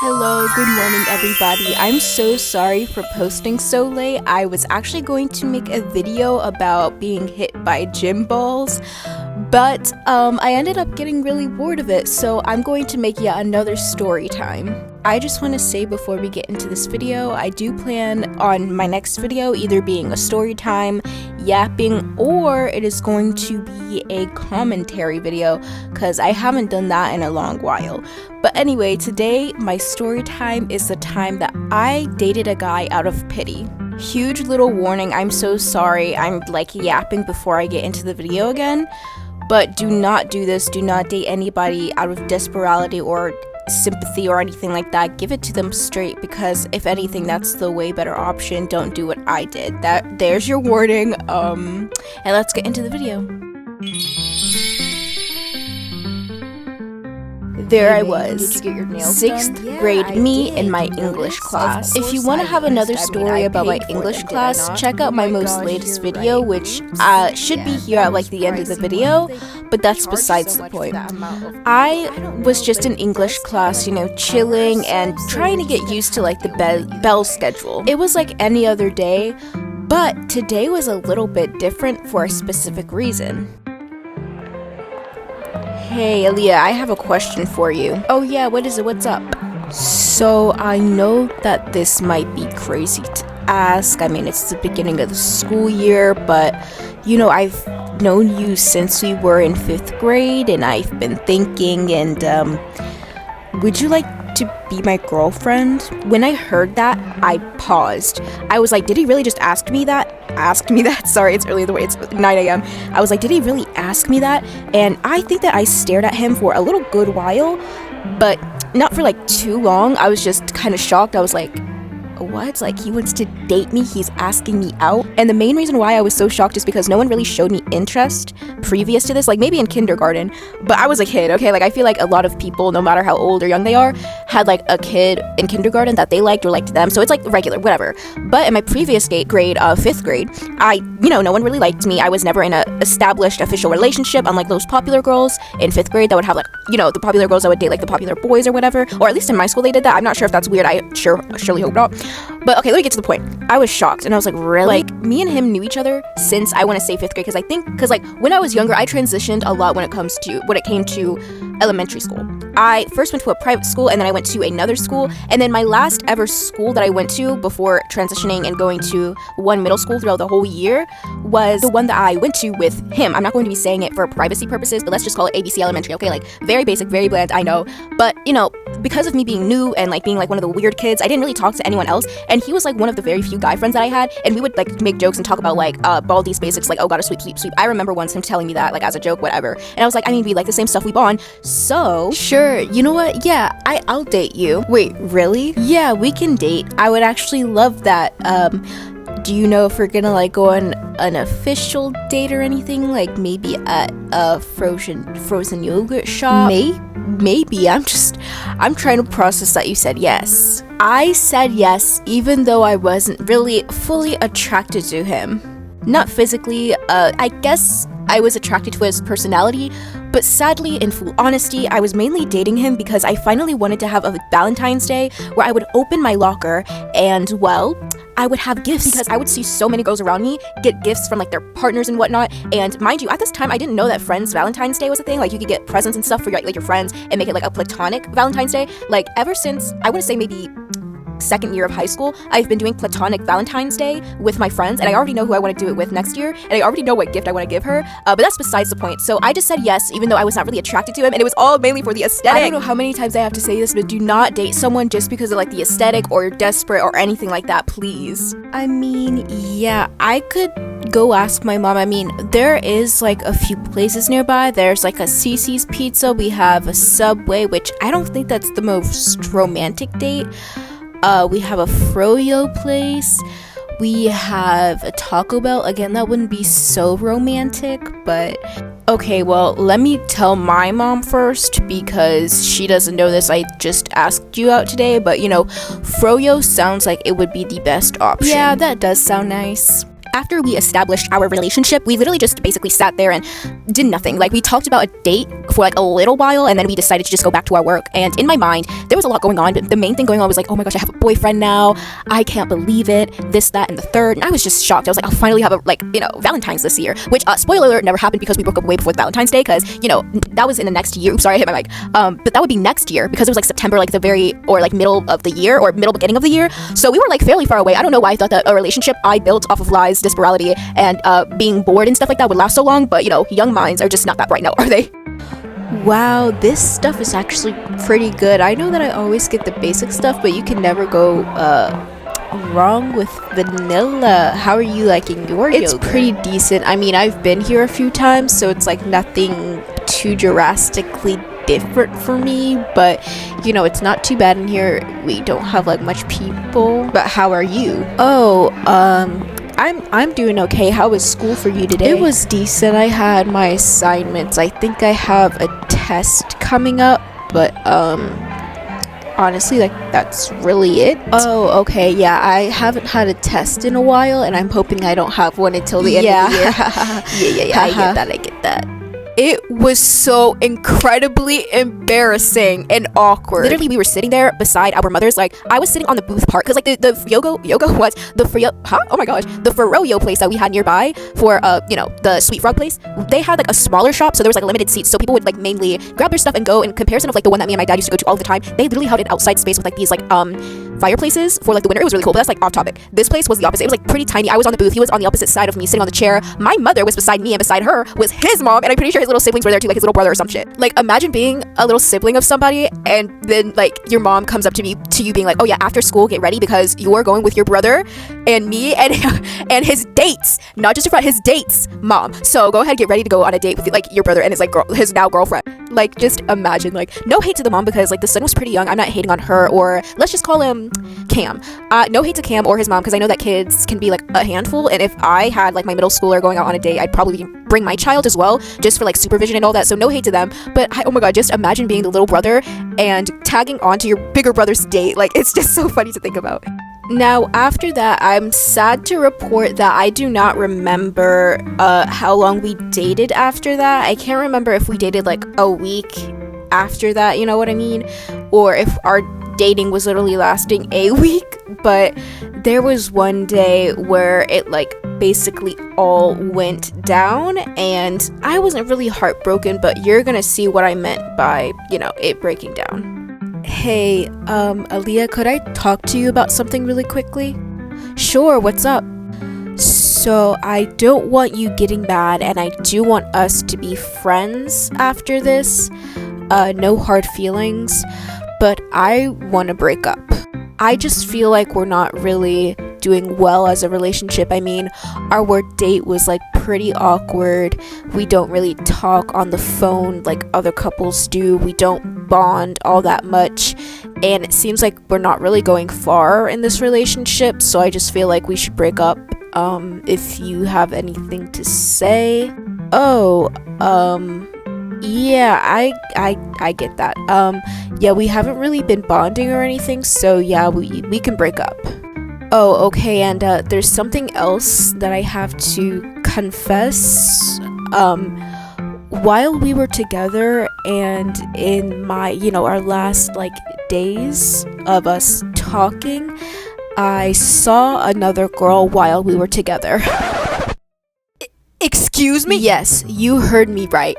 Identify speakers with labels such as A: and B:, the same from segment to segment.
A: Hello, good morning everybody. I'm so sorry for posting so late. I was actually going to make a video about being hit by gym balls, but I ended up getting really bored of it, so I'm going to make yet another story time. I just want to say before we get into this video, I do plan on my next video either being a story time, yapping, or it is going to be a commentary video because I haven't done that in a long while. But anyway, today my story time is the time that I dated a guy out of pity. Huge little warning, I'm so sorry I'm like yapping before I get into the video again, but do not do this. Do not date anybody out of desperation or sympathy or anything like that. Give it to them straight, because if anything, that's the way better option. Don't do what I did. There's your warning. And let's get into the video. There I was, 6th grade me in my English class. If you want to have another story about my English class, check out my most latest video, which should be here at like the end of the video, but that's besides the point. I was just in English class, you know, chilling and trying to get used to like the bell schedule. It was like any other day, but today was a little bit different for a specific reason. Hey, Aaliyah, I have a question for you. Oh yeah, what is it? What's up? So, I know that this might be crazy to ask. I mean, it's the beginning of the school year, but, you know, I've known you since we were in 5th grade, and I've been thinking, and, would you like to be my girlfriend? When I heard that, I paused. I was like, did he really just ask me that? Sorry, it's early, it's 9 a.m. I was like, did he really ask me that? And I think that I stared at him for a little good while, but not for like too long. I was just kind of shocked. I was like, what? Like, he wants to date me? He's asking me out? And the main reason why I was so shocked is because no one really showed me interest previous to this, like maybe in kindergarten, but I was a kid, okay? Like, I feel like a lot of people, no matter how old or young they are, had like a kid in kindergarten that they liked or liked them, so it's like regular, whatever. But in my previous grade, 5th grade, no one really liked me. I was never in a established official relationship, unlike those popular girls in 5th grade that would have like, the popular girls that would date like the popular boys or whatever, or at least in my school they did that. I'm not sure if that's weird. I surely hope not. But okay, let me get to the point. I was shocked, and I was like, really? Like, me and him knew each other since, I want to say 5th grade, because like when I was younger, I transitioned a lot when it came to elementary school. I first went to a private school, and then I went to another school, and then my last ever school that I went to before transitioning and going to one middle school throughout the whole year was the one that I went to with him. I'm not going to be saying it for privacy purposes, but let's just call it ABC Elementary, okay? Like, very basic, very bland, I know. But, because of me being new and like being like one of the weird kids, I didn't really talk to anyone else, and he was like one of the very few guy friends that I had, and we would like make jokes and talk about like Baldi's basics, like, oh, gotta sweep. I remember once him telling me that, like, as a joke, whatever, and I was like, I mean, we like the same stuff, we bond, so sure, you know what, yeah, I'll date you. Wait, really? Yeah, we can date. I would actually love that. Do you know if we're gonna like go on an official date or anything, like maybe at a frozen yogurt shop? Maybe. I'm trying to process that you said yes. I said yes, even though I wasn't really fully attracted to him. Not physically, I guess I was attracted to his personality, but sadly, in full honesty, I was mainly dating him because I finally wanted to have a Valentine's Day where I would open my locker and, well, I would have gifts, because I would see so many girls around me get gifts from like their partners and whatnot. And mind you, at this time I didn't know that friends Valentine's Day was a thing. Like, you could get presents and stuff for your friends and make it like a platonic Valentine's Day. Like, ever since, I want to say maybe 2nd year of high school, I've been doing platonic Valentine's Day with my friends, and I already know who I want to do it with next year, and I already know what gift I want to give her, but that's besides the point. So I just said yes, even though I was not really attracted to him, and it was all mainly for the aesthetic. I don't know how many times I have to say this, but do not date someone just because of like the aesthetic or you're desperate or anything like that, please. I mean, yeah, I could go ask my mom. I mean, there is like a few places nearby. There's like a Cece's Pizza, we have a Subway, which I don't think that's the most romantic date. We have a froyo place. We have a Taco Bell. Again, that wouldn't be so romantic, but okay, well, let me tell my mom first, because she doesn't know this. I just asked you out today, but froyo sounds like it would be the best option. Yeah, that does sound nice. After we established our relationship, we literally just basically sat there and did nothing. Like, we talked about a date for like a little while, and then we decided to just go back to our work. And in my mind, there was a lot going on, but the main thing going on was like, oh my gosh, I have a boyfriend now. I can't believe it. This, that, and the third. And I was just shocked. I was like, I'll finally have a, like, you know, Valentine's this year, which, spoiler alert, never happened because we broke up way before Valentine's Day, because, you know, that was in the next year. Oops, sorry, I hit my mic. But that would be next year, because it was like September, like the very, or like middle of the year, or middle beginning of the year. So we were like fairly far away. I don't know why I thought that a relationship I built off of lies, desperality, and being bored and stuff like that would last so long, but, you know, young minds are just not that bright now, are they? Wow, this stuff is actually pretty good. I know that I always get the basic stuff, but you can never go wrong with vanilla. How are you liking your yogurt? It's pretty decent. I mean, I've been here a few times, so it's like nothing too drastically different for me, but you know, it's not too bad in here. We don't have like much people. But how are you? Oh, I'm doing okay. How was school for you today? It was decent. I had my assignments. I think I have a test coming up, but honestly, like, that's really it. Oh, okay. Yeah, I haven't had a test in a while, and I'm hoping I don't have one until the end of the year. Yeah. I get that. It was so incredibly embarrassing and awkward. Literally, we were sitting there beside our mothers. Like, I was sitting on the booth part, because like the Froyo place that we had nearby for you know, the Sweet Frog place, they had like a smaller shop, so there was like limited seats, so people would like mainly grab their stuff and go. In comparison of like the one that me and my dad used to go to all the time, they literally had an outside space with like these like fireplaces for like the winter. It was really cool, but that's like off topic. This place was the opposite. It was like pretty tiny. I was on the booth, he was on the opposite side of me, sitting on the chair. My mother was beside me, and beside her was his mom, and I'm pretty sure his little siblings were there too, like his little brother or some shit. Like, imagine being a little sibling of somebody, and then like your mom comes up to you being like, oh yeah, after school get ready because you're going with your brother and me and his dates, not just your friend, his dates, mom, so go ahead, get ready to go on a date with like your brother and his like his now girlfriend. Like, just imagine. Like, no hate to the mom, because like the son was pretty young. I'm not hating on her, or let's just call him Cam. No hate to Cam or his mom, because I know that kids can be like a handful, and if I had like my middle schooler going out on a date, I'd probably bring my child as well, just for like supervision and all that. So no hate to them, but oh my god, just imagine being the little brother and tagging on to your bigger brother's date. Like, it's just so funny to think about. Now, after that, I'm sad to report that I do not remember how long we dated after that. I can't remember if we dated like a week after that, you know what I mean? Or if our dating was literally lasting a week. But there was one day where it like basically all went down, and I wasn't really heartbroken, but you're gonna see what I meant by, you know, it breaking down. Hey, Aaliyah, could I talk to you about something really quickly? Sure, what's up? So, I don't want you getting mad, and I do want us to be friends after this. No hard feelings, but I want to break up. I just feel like we're not really doing well as a relationship. I mean, our date was like pretty awkward. We don't really talk on the phone like other couples do. We don't bond all that much, and it seems like we're not really going far in this relationship, so I just feel like we should break up. If you have anything to say. Yeah, I get that. Yeah, we haven't really been bonding or anything, so yeah, we can break up. Oh, okay, and there's something else that I have to confess. While we were together and in my, you know, our last like days of us talking, I saw another girl while we were together. Excuse me? Yes, you heard me right.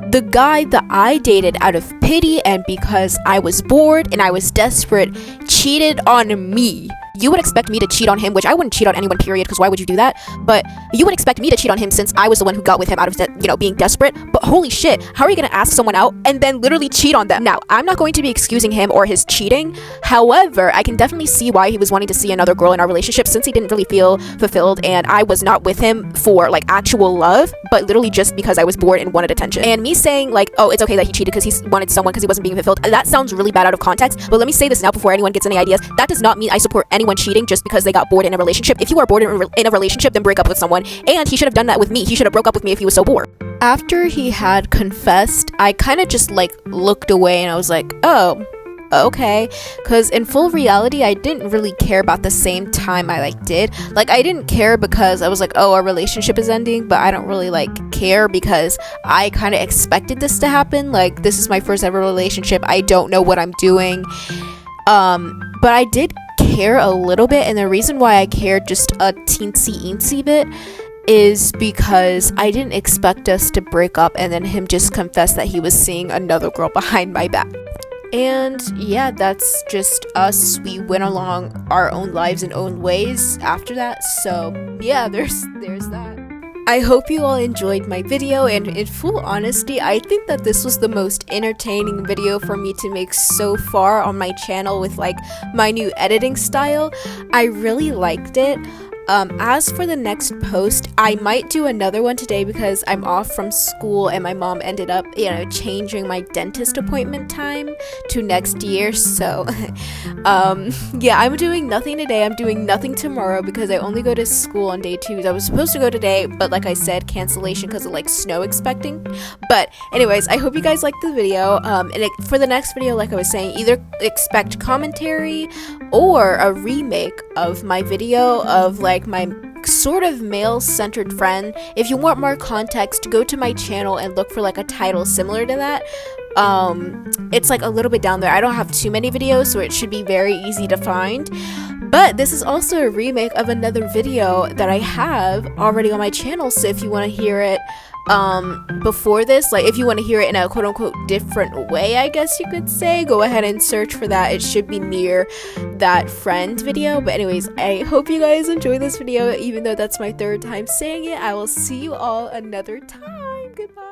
A: The guy that I dated out of pity and because I was bored and I was desperate cheated on me. You would expect me to cheat on him, which I wouldn't cheat on anyone, period, because why would you do that? But you would expect me to cheat on him since I was the one who got with him out of, being desperate. But holy shit, how are you going to ask someone out and then literally cheat on them? Now, I'm not going to be excusing him or his cheating. However, I can definitely see why he was wanting to see another girl in our relationship, since he didn't really feel fulfilled and I was not with him for like actual love, but literally just because I was bored and wanted attention. And me saying like, oh, it's okay that he cheated because he wanted someone because he wasn't being fulfilled, that sounds really bad out of context. But let me say this now before anyone gets any ideas. That does not mean I support anyone cheating just because they got bored in a relationship. If you are bored in a relationship, then break up with someone. And he should have done that with me. He should have broke up with me if he was so bored. After he had confessed, I kind of just like looked away and I was like, oh, okay, because in full reality I didn't really care about the same time I like did. Like, I didn't care because I was like, oh, our relationship is ending, but I don't really like care because I kind of expected this to happen. Like, this is my first ever relationship, I don't know what I'm doing. But I did care a little bit, and the reason why I cared just a teensy bit is because I didn't expect us to break up and then him just confess that he was seeing another girl behind my back. And yeah, that's just us. We went along our own lives in own ways after that. So yeah, there's that. I hope you all enjoyed my video, and in full honesty, I think that this was the most entertaining video for me to make so far on my channel with like my new editing style. I really liked it. As for the next post, I might do another one today because I'm off from school and my mom ended up, changing my dentist appointment time to next year. So, yeah, I'm doing nothing today. I'm doing nothing tomorrow because I only go to school on day 2. I was supposed to go today, but like I said, cancellation because of like snow expecting. But anyways, I hope you guys liked the video. For the next video, like I was saying, either expect commentary or a remake of my video of like my sort of male-centered friend. If you want more context, go to my channel and look for like a title similar to that. It's like a little bit down there. I don't have too many videos, so it should be very easy to find. But this is also a remake of another video that I have already on my channel, so if you want to hear it before this, like if you want to hear it in a quote-unquote different way, I guess you could say, go ahead and search for that. It should be near that friend video. But anyways, I hope you guys enjoy this video, even though that's my 3rd time saying it. I will see you all another time. Goodbye.